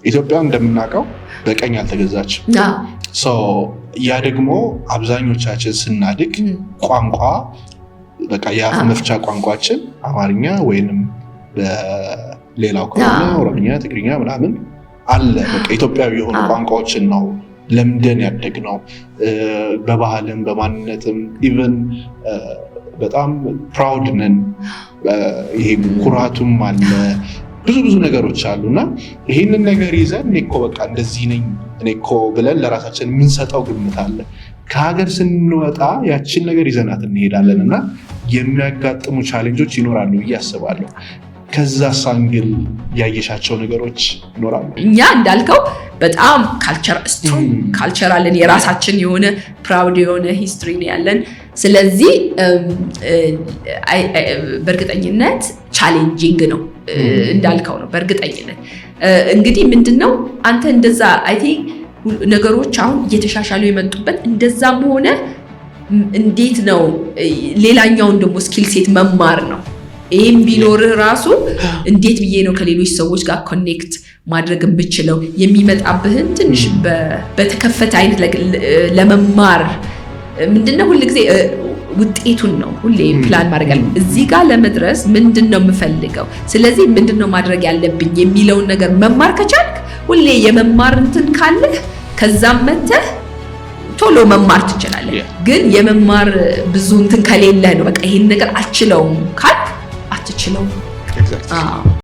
ኢትዮጵያ እንደምናውቀው በቀኝ አልተገዛችም። ያ ደግሞ አብዛኞቻችን ስናድግ ቋንቋ በቃ የአፍ መፍቻ ቋንቋችን አማርኛ ወይንም በሌላው ከሆነ ኦሮምኛ፣ ትግርኛ ምናምን አለ። በቃ ኢትዮጵያዊ የሆኑ ቋንቋዎችን ነው ለምደን ያደግነው። በባህልም በማንነትም ኢቨን በጣም ፕራውድ ነን። ይሄ ኩራቱም አለ። ብዙ ነገሮች አሉና ይሄንን ነገር ይዘን እኔኮ በቃ እንደዚህ ነኝ እኔኮ ብለን ለራሳችን የምንሰጠው ግምት አለ። ከሀገር ስንወጣ ያችን ነገር ይዘናት እንሄዳለን እና የሚያጋጥሙ ቻሌንጆች ይኖራሉ ብዬ አስባለሁ። ከዛ ሳንግል ያየሻቸው ነገሮች ይኖራሉ? እኛ እንዳልከው በጣም ካልቸራልን የራሳችን የሆነ ፕራውድ የሆነ ሂስትሪ ነው ያለን። ስለዚህ በእርግጠኝነት ቻሌንጂንግ ነው እንዳልከው ነው። በእርግጠኝነት እንግዲህ ምንድነው አንተ እንደዛ አይ ቲንክ ነገሮች አሁን እየተሻሻሉ የመጡበት እንደዛም ሆነ እንዴት ነው ሌላኛውን ደግሞ ስኪል ሴት መማር ነው። ይሄም ቢኖርህ ራሱ እንዴት ብዬ ነው ከሌሎች ሰዎች ጋር ኮኔክት ማድረግ የምችለው የሚመጣብህን ትንሽ በተከፈተ አይነት ለመማር ምንድነው ሁሉ ጊዜ ውጤቱን ነው ሁሌ ፕላን ማድረግ ያለብኝ። እዚህ ጋር ለመድረስ ምንድነው የምፈልገው፣ ስለዚህ ምንድነው ማድረግ ያለብኝ የሚለውን ነገር መማር ከቻልክ ሁሌ የመማር እንትን ካለህ ከዛም መተህ ቶሎ መማር ትችላለህ። ግን የመማር ብዙ እንትን ከሌለህ ነው በቃ ይሄን ነገር አልችለውም ካልክ አትችለውም።